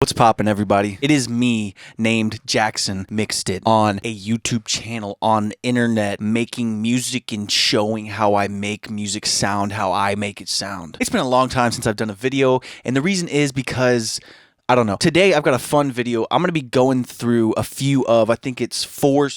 What's poppin', everybody? It is me, named Jackson Mixed It, on a YouTube channel on the internet, making music and showing how I make music sound, how I make it sound. It's been a long time since I've done a video, and the reason is because I don't know. Today, I've got a fun video. I'm going to be going through a few of, I think it's four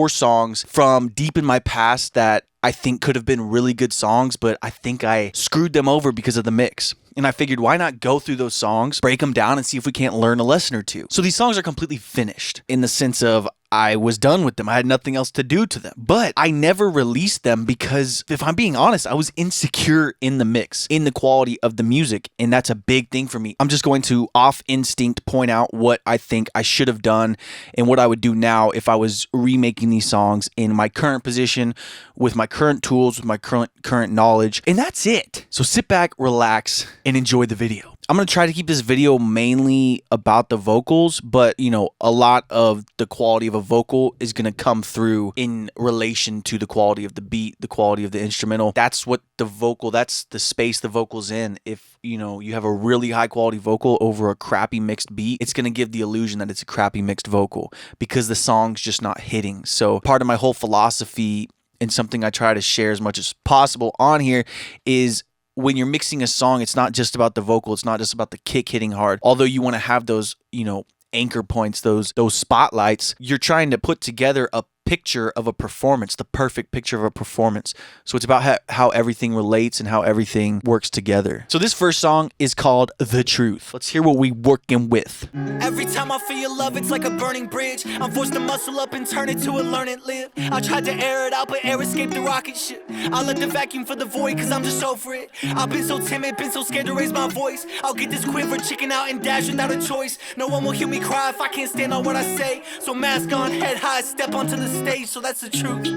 songs from deep in my past that I think could have been really good songs, but I think I screwed them over because of the mix. And I figured, why not go through those songs, break them down, and see if we can't learn a lesson or two. So these songs are completely finished in the sense of I was done with them. I had nothing else to do to them. But I never released them because, if I'm being honest, I was insecure in the mix, in the quality of the music. And that's a big thing for me. I'm just going to, off instinct, point out what I think I should have done and what I would do now if I was remaking these songs in my current position, with my current tools, with my current knowledge. And that's it. So sit back, relax, and enjoy the video. I'm going to try to keep this video mainly about the vocals, but, you know, a lot of the quality of a vocal is going to come through in relation to the quality of the beat, the quality of the instrumental. That's what the vocal, that's the space the vocal's in. If, you know, you have a really high quality vocal over a crappy mixed beat, it's going to give the illusion that it's a crappy mixed vocal because the song's just not hitting. So part of my whole philosophy, and something I try to share as much as possible on here, is when you're mixing a song, it's not just about the vocal. It's not just about the kick hitting hard. Although you want to have those, you know, anchor points, those spotlights, you're trying to put together a picture of a performance, the perfect picture of a performance. So it's about how everything relates and how everything works together. So this first song is called The Truth. Let's hear what we working with. Every time I feel your love, it's like a burning bridge. I'm forced to muscle up and turn it to a learn and live. I tried to air it out, but air escaped the rocket ship. I let the vacuum fill the void, cause I'm just over it. I've been so timid, been so scared to raise my voice. I'll get this quiver, chicken out and dash without a choice. No one will hear me cry if I can't stand on what I say. So mask on, head high, step onto the stage, so that's the truth.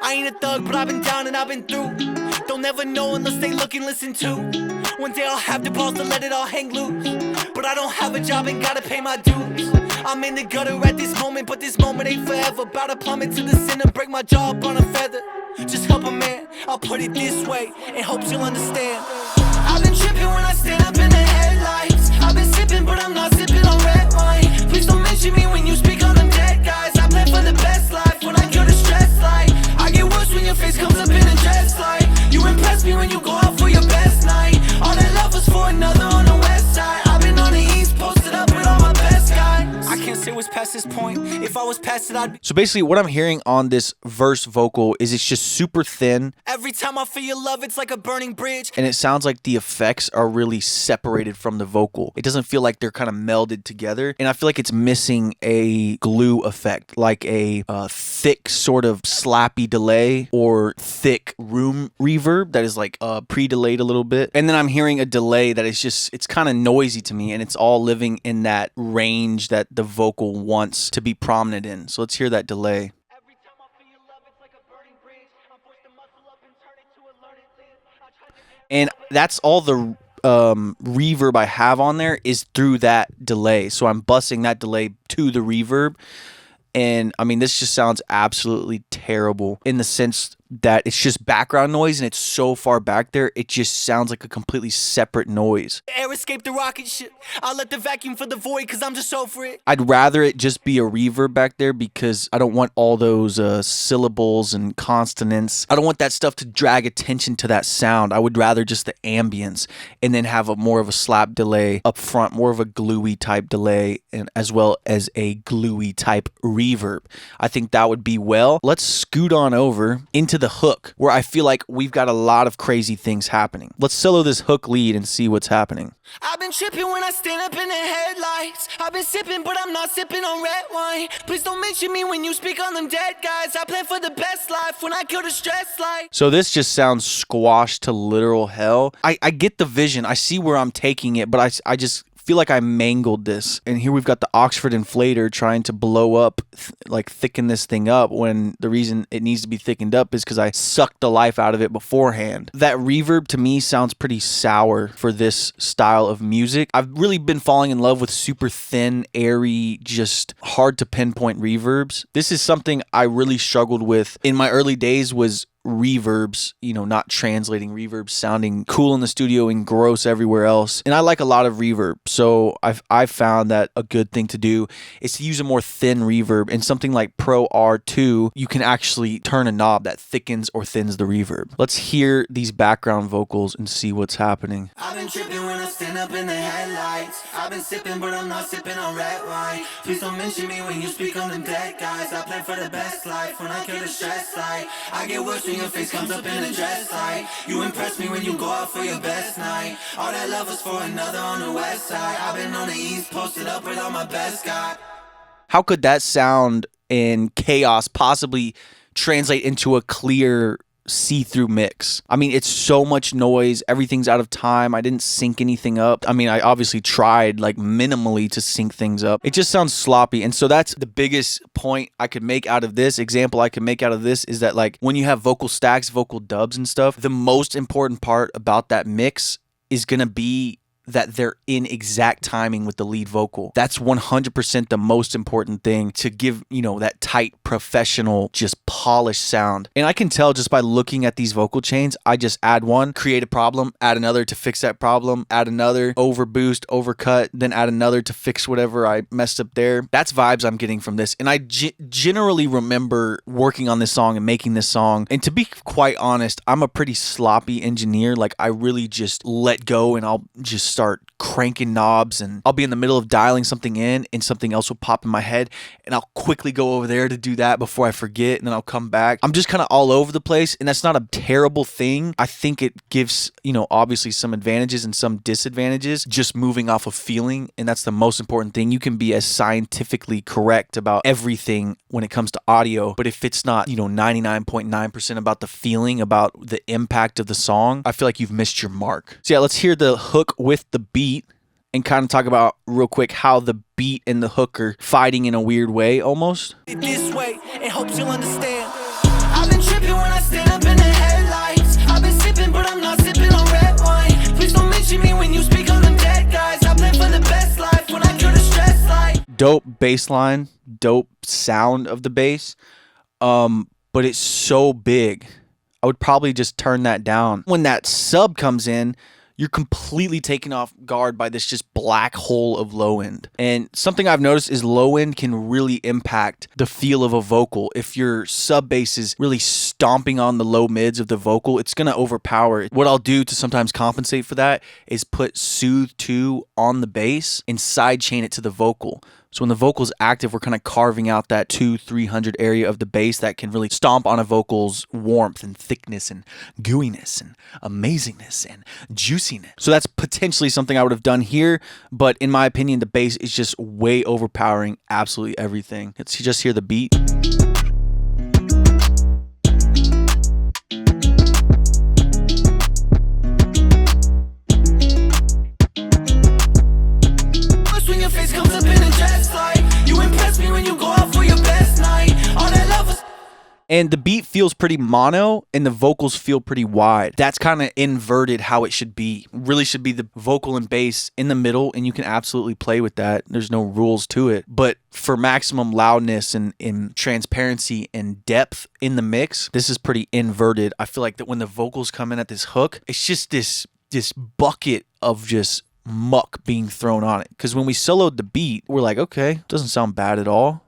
I ain't a thug, but I've been down and I've been through. They'll never know unless they look and listen too. One day I'll have the balls to let it all hang loose, but I don't have a job and gotta pay my dues. I'm in the gutter at this moment, but this moment ain't forever. About to plummet to the sin and break my jaw up on a feather. Just help a man, I'll put it this way, and hopes you'll understand. I've been tripping when I stand up in the headlights. I've been sipping, but I'm not sipping on red wine. Please don't mention me when you speak on them dead guys. I plan for the best life when I kill the stress light. I get worse when your face comes up in a dress light. You impress me when you go out for your best night. All that love was for another on the west side. I've been on the east, posted up with all my best guys. I can't say what's past this point. If I was past it, I'd be. So basically what I'm hearing on this verse vocal is it's just super thin. Every time I feel your love, it's like a burning bridge. And it sounds like the effects are really separated from the vocal. It doesn't feel like they're kind of melded together. And I feel like it's missing a glue effect, like a thick sort of slappy delay or thick room reverb that is like pre-delayed a little bit. And then I'm hearing a delay that is just, it's kind of noisy to me, and it's all living in that range that the vocal wants to be prominent in. So let's hear that delay. Every time I feel your love, it's like a burning bridge. I'm forced to muscle up and turn it to a learn and live. I tried to And that's all the reverb I have on there is through that delay. So I'm busing that delay to the reverb. And I mean, this just sounds absolutely terrible in the sense that it's just background noise and it's so far back there, it just sounds like a completely separate noise. air escape the rocket ship. I'll let the vacuum fill the void, cause I'm just over it. I'd rather it just be a reverb back there because I don't want all those syllables and consonants. I don't want that stuff to drag attention to that sound. I would rather just the ambience and then have more of a slap delay up front, more of a gluey type delay, and as well as a gluey type reverb. I think that would be well. Let's scoot on over into the hook, where I feel like we've got a lot of crazy things happening. Let's solo this hook lead and see what's happening. I've been tripping when I stand up in the headlights. I've been sipping, but I'm not sipping on red wine. Please don't mention me when you speak on them dead guys. I plan for the best life when I kill the stress light. So this just sounds squashed to literal hell. I get the vision. I see where I'm taking it, but I just feel like I mangled this. And here we've got the Oxford inflator trying to blow up, like thicken this thing up, when the reason it needs to be thickened up is because I sucked the life out of it beforehand. That reverb to me sounds pretty sour for this style of music. I've really been falling in love with super thin, airy, just hard to pinpoint reverbs. This is something I really struggled with in my early days, was reverbs, not translating reverbs sounding cool in the studio and gross everywhere else. And I like a lot of reverb. So I've found that a good thing to do is to use a more thin reverb. And something like Pro R2, you can actually turn a knob that thickens or thins the reverb. Let's hear these background vocals and see what's happening. I've been tripping when I stand up in the headlights. I've been sipping, but I'm not sipping on red wine. Please don't mention me when you speak on them dead guys. I plan for the best life when I kill the stress light. I get worse when your face comes up in a dress light. You impress me when you go out for your best night. All that love was for another on the west side. I've been on the east, posted up with all my best guy. How could that sound and chaos possibly translate into a clear see-through mix? I mean, it's so much noise, everything's out of time. I didn't sync anything up. I mean, I obviously tried like minimally to sync things up. It just sounds sloppy. And so that's the biggest point I could make out of this example I could make out of this is that like when you have vocal stacks, vocal dubs and stuff, the most important part about that mix is going to be that they're in exact timing with the lead vocal. That's 100% the most important thing to give, that tight, professional, just polished sound. And I can tell just by looking at these vocal chains, I just add one, create a problem, add another to fix that problem, add another, overboost, overcut, then add another to fix whatever I messed up there. That's vibes I'm getting from this. And I generally remember working on this song and making this song. And to be quite honest, I'm a pretty sloppy engineer. Like I really just let go and I'll just start cranking knobs and I'll be in the middle of dialing something in and something else will pop in my head and I'll quickly go over there to do that before I forget and then I'll come back. I'm just kind of all over the place and that's not a terrible thing. I think it gives, obviously some advantages and some disadvantages just moving off of feeling, and that's the most important thing. You can be as scientifically correct about everything when it comes to audio, but if it's not, 99.9% about the feeling, about the impact of the song, I feel like you've missed your mark. So yeah, let's hear the hook with the beat and kind of talk about real quick how the beat and the hook are fighting in a weird way almost. This way, and hopes you'll understand. I've been tripping when I stand up in the headlights. I've been sipping, but I'm not sipping on red wine. Please don't mention me when you speak on them dead guys. I plan for the best life when I kill the stress light. Dope bass line, dope sound of the bass, but it's so big. I would probably just turn that down. When that sub comes in, you're completely taken off guard by this just black hole of low end. And something I've noticed is low end can really impact the feel of a vocal. If your sub bass is really stomping on the low mids of the vocal, it's going to overpower it. What I'll do to sometimes compensate for that is put Soothe 2 on the bass and sidechain it to the vocal. So when the vocal's active, we're kind of carving out that 200-300 area of the bass that can really stomp on a vocal's warmth and thickness and gooiness and amazingness and juiciness. So that's potentially something I would have done here, but in my opinion, the bass is just way overpowering absolutely everything. Let's just hear the beat. And the beat feels pretty mono and the vocals feel pretty wide. That's kind of inverted how it should be. Really should be the vocal and bass in the middle, and you can absolutely play with that. There's no rules to it. But for maximum loudness and transparency and depth in the mix, this is pretty inverted. I feel like that when the vocals come in at this hook, it's just this bucket of just muck being thrown on it. Because when we soloed the beat, we're like, okay, doesn't sound bad at all.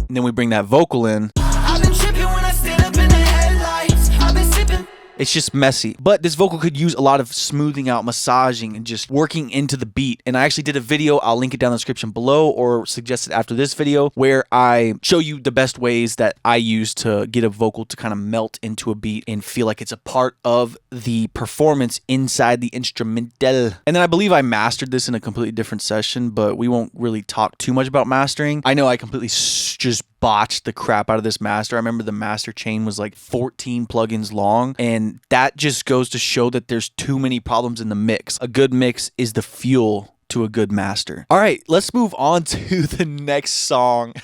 And then we bring that vocal in. I've been tripping when I stand up in the headlights. I've been sipping. It's just messy. But this vocal could use a lot of smoothing out, massaging, and just working into the beat. And I actually did a video, I'll link it down in the description below or suggest it after this video, where I show you the best ways that I use to get a vocal to kind of melt into a beat and feel like it's a part of the performance inside the instrumental. And then I believe I mastered this in a completely different session, but we won't really talk too much about mastering. I know I completely just botched the crap out of this master. I remember the master chain was like 14 plugins long, and that just goes to show that there's too many problems in the mix. A good mix is the fuel to a good master. All right, let's move on to the next song.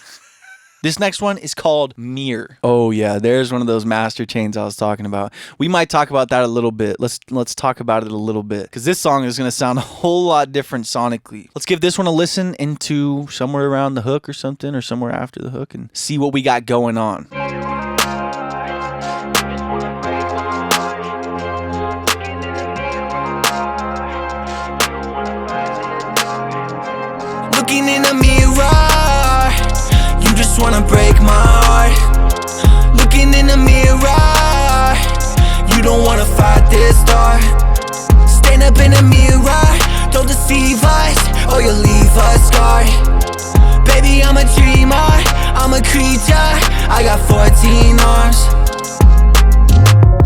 This next one is called Mirror. Oh yeah, there's one of those master chains I was talking about. We might talk about that a little bit. Let's talk about it a little bit, because this song is gonna sound a whole lot different sonically. Let's give this one a listen into somewhere around the hook or something, or somewhere after the hook, and see what we got going on. Looking in the mirror, you just wanna break my heart. Looking in the mirror, you don't wanna fight this dark. Stand up in the mirror, don't deceive us, or you'll leave us scarred. Baby, I'm a dreamer, I'm a creature, I got 14 arms.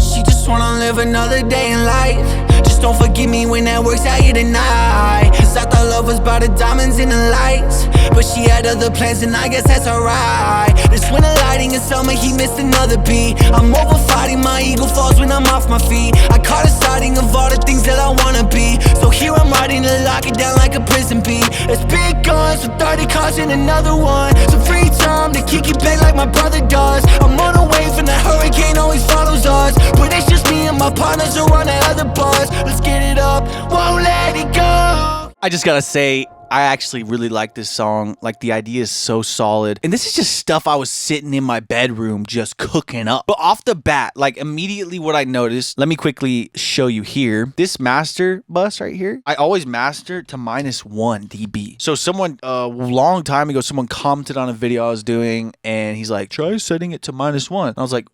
She just wanna live another day in life. Just don't forgive me when that works out here tonight. Cause I thought love was about the diamonds and the lights, but she had other plans and I guess that's alright. This winter lighting in summer, he missed another beat. I'm over fighting, my ego falls when I'm off my feet. I caught a sighting of all the things that I wanna be. So here I'm riding to lock it down like a prison beat. It's big guns, so 30 cars in another one. Some free time to kick it back like my brother does. I'm on a wave and the hurricane always follows us, but it's just me and my partners are on that other bus. Let's get it up, won't let it go. I just gotta say, I actually really like this song. Like, the idea is so solid. And this is just stuff I was sitting in my bedroom just cooking up. But off the bat, like, immediately what I noticed, let me quickly show you here. This master bus right here, I always master to -1 dB. So someone, a long time ago, someone commented on a video I was doing, and he's like, try setting it to -1. And I was like,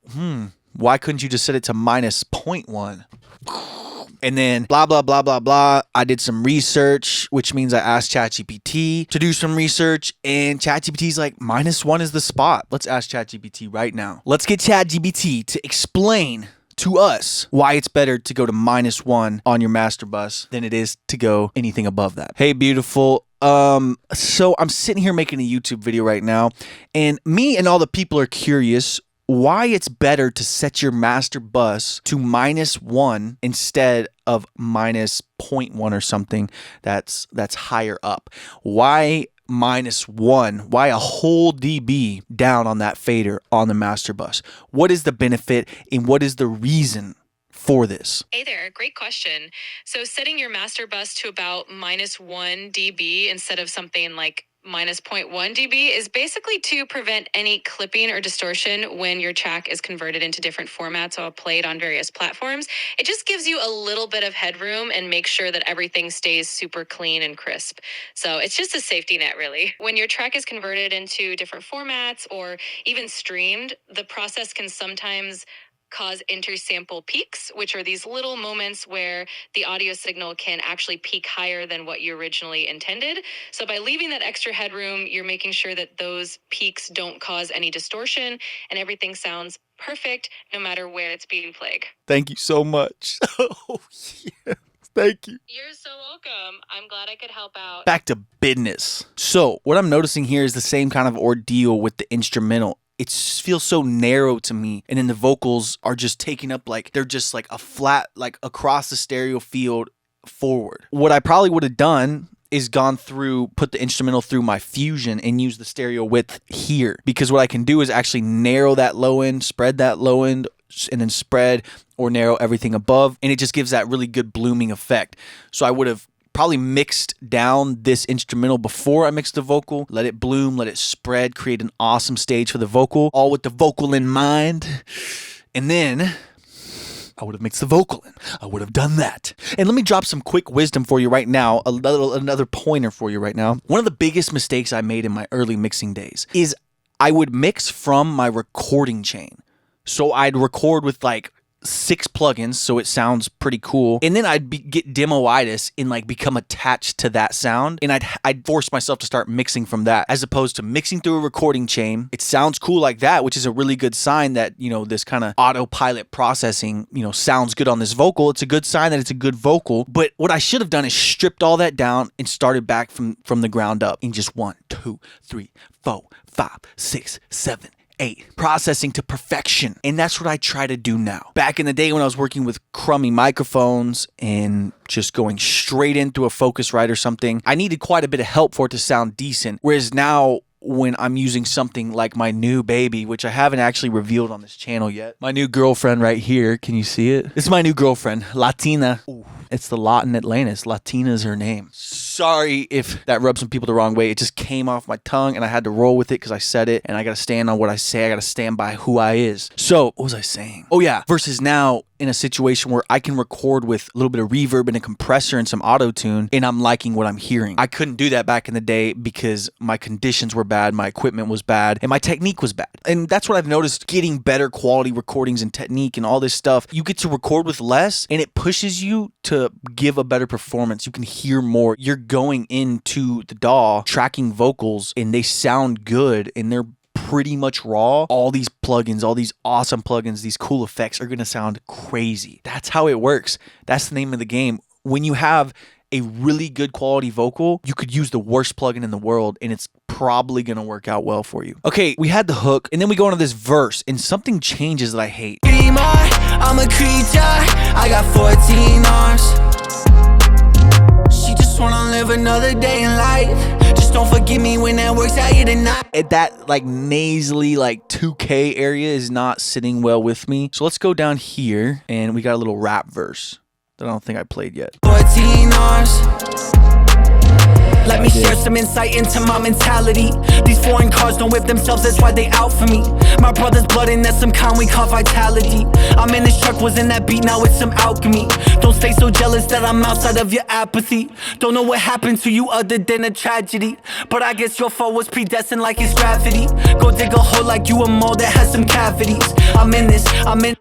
why couldn't you just set it to -0.1? And then blah, blah, blah, blah, blah. I did some research, which means I asked ChatGPT to do some research. And ChatGPT's like, -1 is the spot. Let's ask ChatGPT right now. Let's get ChatGPT to explain to us why it's better to go to -1 on your master bus than it is to go anything above that. Hey, beautiful. So I'm sitting here making a YouTube video right now, and me and all the people are curious why it's better to set your master bus to -1 instead of -0.1 or something that's higher up. Why -1? Why a whole dB down on that fader on the master bus? What is the benefit and what is the reason for this? Hey there, great question. So setting your master bus to about -1 dB instead of something like -0.1 dB is basically to prevent any clipping or distortion when your track is converted into different formats or played on various platforms. It just gives you a little bit of headroom and makes sure that everything stays super clean and crisp. So it's just a safety net, really. When your track is converted into different formats or even streamed, the process can sometimes cause intersample peaks, which are these little moments where the audio signal can actually peak higher than what you originally intended. So by leaving that extra headroom, you're making sure that those peaks don't cause any distortion and everything sounds perfect no matter where it's being played. Thank you so much. Oh, yeah. Thank you. You're so welcome. I'm glad I could help out. Back to business. So what I'm noticing here is the same kind of ordeal with the instrumental. It feels so narrow to me, and then the vocals are just taking up, like, they're just like a flat, like across the stereo field forward. What I probably would have done is gone through, put the instrumental through my Fusion and use the stereo width here, because what I can do is actually narrow that low end, spread that low end, and then spread or narrow everything above, and it just gives that really good blooming effect. So I would have probably mixed down this instrumental before I mixed the vocal, let it bloom, let it spread, create an awesome stage for the vocal, all with the vocal in mind. And then I would have mixed the vocal in. I would have done that. And let me drop some quick wisdom for you right now, another pointer for you right now. One of the biggest mistakes I made in my early mixing days is I would mix from my recording chain. So I'd record with like 6 plugins, so it sounds pretty cool, and then I'd get demoitis and like become attached to that sound, and I'd force myself to start mixing from that, as opposed to mixing through a recording chain. It sounds cool like that, which is a really good sign that, you know, this kind of autopilot processing, you know, sounds good on this vocal. It's a good sign that it's a good vocal. But what I should have done is stripped all that down and started back from the ground up in just 1, 2, 3, 4, 5, 6, 7, 8, processing to perfection. And that's what I try to do now. Back in the day when I was working with crummy microphones and just going straight into a Focusrite or something, I needed quite a bit of help for it to sound decent. Whereas now when I'm using something like my new baby, which I haven't actually revealed on this channel yet. My new girlfriend right here. Can you see it? This is my new girlfriend, Latina. Ooh, it's the Latin Atlantis. Latina is her name. Sorry if that rubbed some people the wrong way. It just came off my tongue and I had to roll with it because I said it and I got to stand on what I say. I got to stand by who I is. So what was I saying? Oh yeah, versus now in a situation where I can record with a little bit of reverb and a compressor and some auto-tune and I'm liking what I'm hearing. I couldn't do that back in the day because my conditions were bad, my equipment was bad, and my technique was bad. And that's what I've noticed, getting better quality recordings and technique and all this stuff. You get to record with less and it pushes you to give a better performance. You can hear more. You're going into the DAW, tracking vocals, and they sound good and they're pretty much raw. All these plugins, all these awesome plugins, these cool effects are going to sound crazy. That's how it works. That's the name of the game. When you have a really good quality vocal, you could use the worst plugin in the world and it's probably going to work out well for you. Okay, we had the hook and then we go into this verse and something changes that I hate. I'm a creature, I got 14 arms. She just wanna live another day in life. Just don't forgive me when that works out here tonight. That like nasally like 2K area is not sitting well with me. So let's go down here and we got a little rap verse that I don't think I played yet. 14 arms. Let me share some insight into my mentality. These foreign cars don't whip themselves, that's why they out for me. My brother's blood and that's some kind we call vitality. I'm in this truck, was in that beat, now it's some alchemy. Don't stay so jealous that I'm outside of your apathy. Don't know what happened to you other than a tragedy, but I guess your fall was predestined like it's gravity. Go dig a hole like you a mole that has some cavities. I'm in.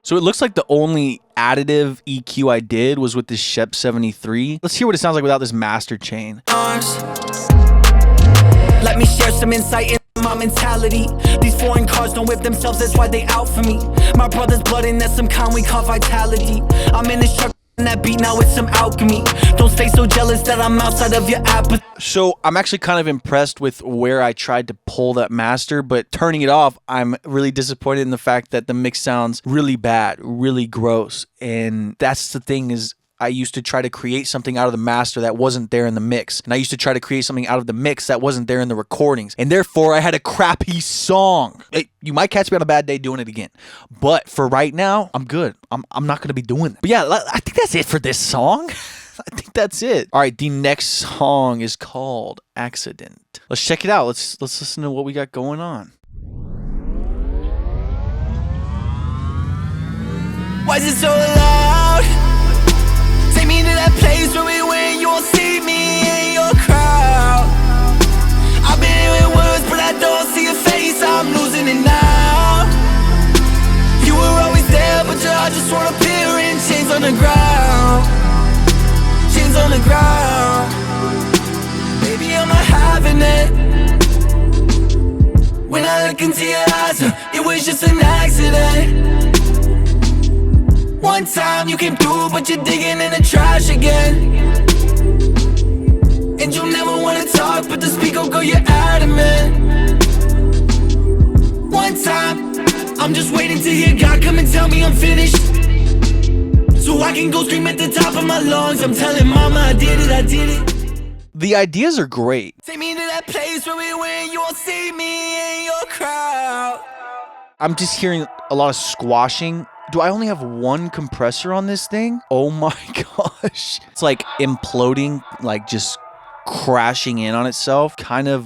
So it looks like the only additive EQ I did was with this Shep 73. Let's hear what it sounds like without this master chain. Let me share some insight into my mentality. These foreign cars don't whip themselves, that's why they out for me. My brother's blood and that's some kind we call vitality. I'm in this truck and that beat, now it's some alchemy. Don't stay so jealous that I'm outside of your apathy. So I'm actually kind of impressed with where I tried to pull that master, but turning it off, I'm really disappointed in the fact that the mix sounds really bad, really gross. And that's the thing is, I used to try to create something out of the master that wasn't there in the mix. And I used to try to create something out of the mix that wasn't there in the recordings. And therefore, I had a crappy song. You might catch me on a bad day doing it again. But for right now, I'm good. I'm not going to be doing that. But yeah, I think that's it for this song. I think that's it. All right, the next song is called Accident. Let's check it out. Let's listen to what we got going on. Why is it so loud? Take me to that place where we went, you won't see me in your crowd. I've been here with words, but I don't see a face, I'm losing it now. You were always there, but your heart just won't appear in chains on the ground. Chains on the ground. Baby, I'm not having it. When I look into your eyes, it was just an accident. One time you came through, but you're digging in the trash again. And you never wanna talk, but the speaker, girl, you're adamant. One time, I'm just waiting to hear God come and tell me I'm finished, so I can go scream at the top of my lungs. I'm telling mama I did it. The ideas are great. Take me to that place where we went, you won't see me in your crowd. I'm just hearing a lot of squashing. Do I only have one compressor on this thing? Oh my gosh. It's like imploding, like just crashing in on itself. Kind of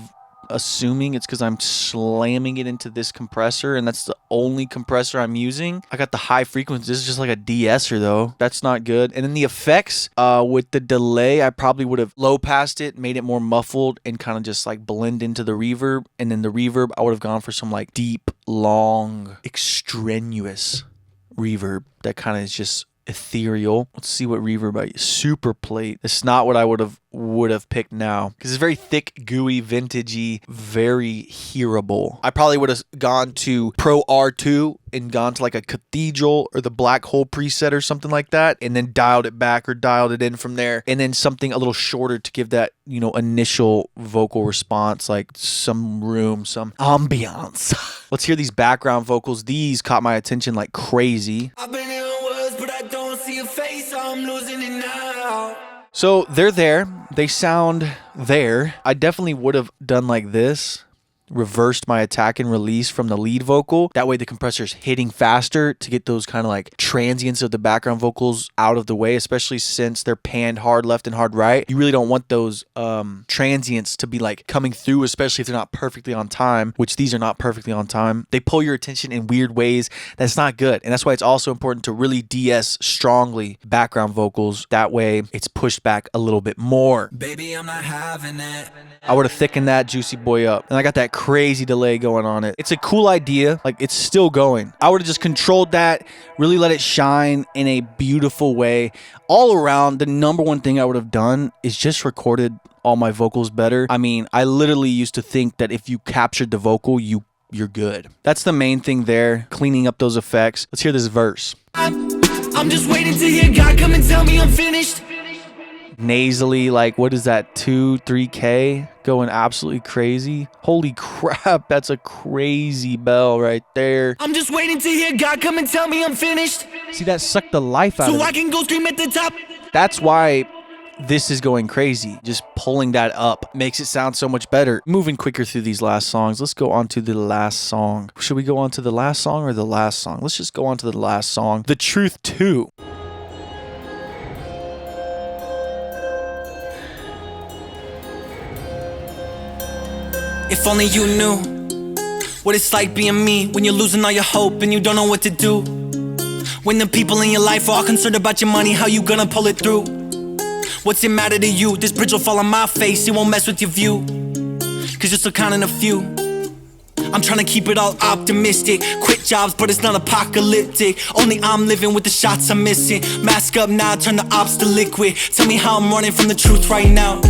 assuming it's because I'm slamming it into this compressor and that's the only compressor I'm using. I got the high frequency. This is just like a de-esser though. That's not good. And then the effects with the delay, I probably would have low passed it, made it more muffled and kind of just like blend into the reverb. And then the reverb, I would have gone for some like deep, long, extraneous reverb that kind of is just ethereal. Let's see what reverb I use. Super plate. It's not what I would have picked now because it's very thick, gooey, vintagey, very hearable. I probably would have gone to Pro R2 and gone to like a Cathedral or the Black Hole preset or something like that, and then dialed it back or dialed it in from there, and then something a little shorter to give that, you know, initial vocal response, like some room, some ambiance. Let's hear these background vocals. These caught my attention like crazy. I've been hearing words, but I don't see a face, I'm losing it now. So they're there. They sound there. I definitely would have done like this. reversed my attack and release from the lead vocal. That way the compressor's hitting faster to get those kind of like transients of the background vocals out of the way, especially since they're panned hard left and hard right. You really don't want those transients to be like coming through, especially if they're not perfectly on time, which these are not perfectly on time. They pull your attention in weird ways. That's not good. And that's why it's also important to really de-ess strongly background vocals. That way it's pushed back a little bit more. Baby, I'm not having it. I would have thickened that juicy boy up. And I got that crazy delay going on it. It's a cool idea. Like, it's still going. I would have just controlled that, really let it shine in a beautiful way. All around, the number one thing I would have done is just recorded all my vocals better. I mean, I literally used to think that if you captured the vocal, you're good. That's the main thing there, cleaning up those effects. Let's hear this verse. I'm just waiting to hear God come and tell me I'm finished. Nasally, like, what is that, 2-3K, going absolutely crazy. Holy crap, that's a crazy bell right there. I'm just waiting to hear God come and tell me I'm finished, See, that sucked the life out so of I it. can go scream at the top. That's why this is going crazy. Just pulling that up makes it sound so much better. Moving quicker through these last songs. Let's go on to the last song. Should we go on to the last song or the last song? Let's just go on to the last song. The Truth 2. If only you knew what it's like being me when you're losing all your hope and you don't know what to do. When the people in your life are all concerned about your money, how you gonna pull it through? What's it matter to you? This bridge will fall on my face, it won't mess with your view, cause you're still counting a few. I'm trying to keep it all optimistic. Quit jobs, but it's not apocalyptic. Only I'm living with the shots I'm missing. Mask up now, turn the ops to liquid. Tell me how I'm running from the truth right now.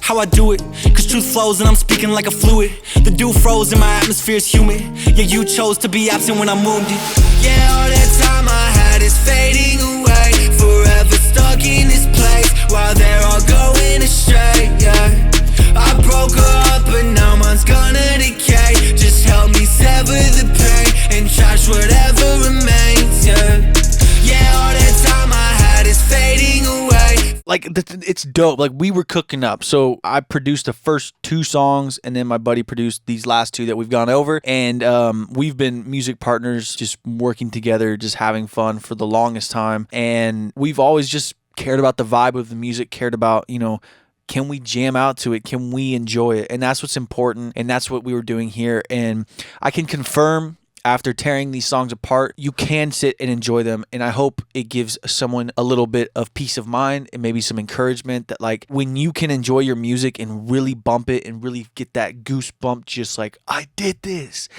How I do it, cause truth flows and I'm speaking like a fluid. The dew froze and my atmosphere is humid. Yeah, you chose to be absent when I'm wounded. Yeah, all that time I had is fading away. Forever stuck in this place while they're all going astray, yeah. I broke her up but now mine's gonna decay. Just help me sever the pain and trash whatever remains, yeah. Yeah, all that time I had is fading away. Like, it's dope. Like, we were cooking up. So I produced the first 2 songs, and then my buddy produced these last 2 that we've gone over. And we've been music partners, just working together, just having fun for the longest time. And we've always just cared about the vibe of the music, cared about, you know, can we jam out to it? Can we enjoy it? And that's what's important. And that's what we were doing here. And I can confirm, after tearing these songs apart, you can sit and enjoy them. And I hope it gives someone a little bit of peace of mind and maybe some encouragement that, like, when you can enjoy your music and really bump it and really get that goosebump, just like, I did this.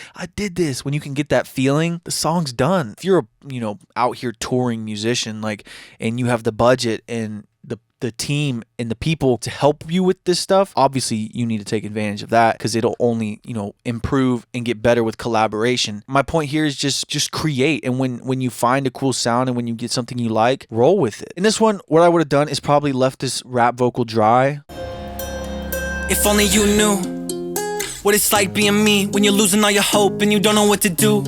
When you can get that feeling, the song's done. If you're a, you know, out here touring musician, like, and you have the budget and the team and the people to help you with this stuff, obviously you need to take advantage of that, because it'll only, you know, improve and get better with collaboration. My point here is just create, and when you find a cool sound and when you get something you like, roll with it. In this one, what I would have done is probably left this rap vocal dry. If only you knew what it's like being me when you're losing all your hope and you don't know what to do.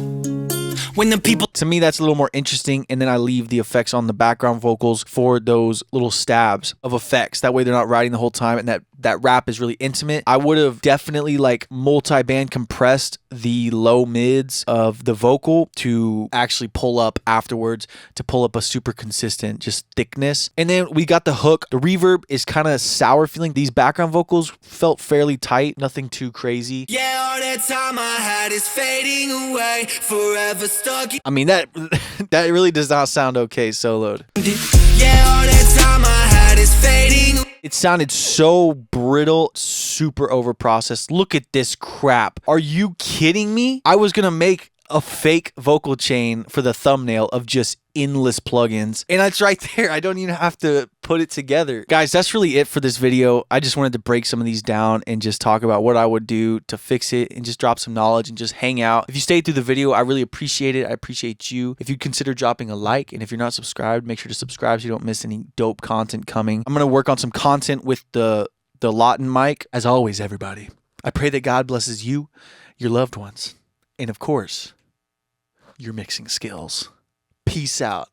When the people... To me, that's a little more interesting, and then I leave the effects on the background vocals for those little stabs of effects. That way they're not writing the whole time, and that rap is really intimate. I would have definitely, like, multi-band compressed the low mids of the vocal to actually pull up afterwards, to pull up a super consistent just thickness. And then we got the hook. The reverb is kind of sour feeling. These background vocals felt fairly tight, nothing too crazy. Yeah, all that time I had is fading away, forever stuck. I mean, that really does not sound okay soloed. Yeah, all that time I had is fading. It sounded so brittle, super overprocessed. Look at this crap. Are you kidding me? I was gonna make a fake vocal chain for the thumbnail of just endless plugins, and it's right there. I don't even have to put it together. Guys, that's really it for this video. I just wanted to break some of these down and just talk about what I would do to fix it and just drop some knowledge and just hang out. If you stayed through the video, I really appreciate it. I appreciate you. If you'd consider dropping a like, and if you're not subscribed, make sure to subscribe so you don't miss any dope content coming. I'm gonna work on some content with the Lawton mic. As always, everybody, I pray that God blesses you, your loved ones, and of course, your mixing skills. Peace out.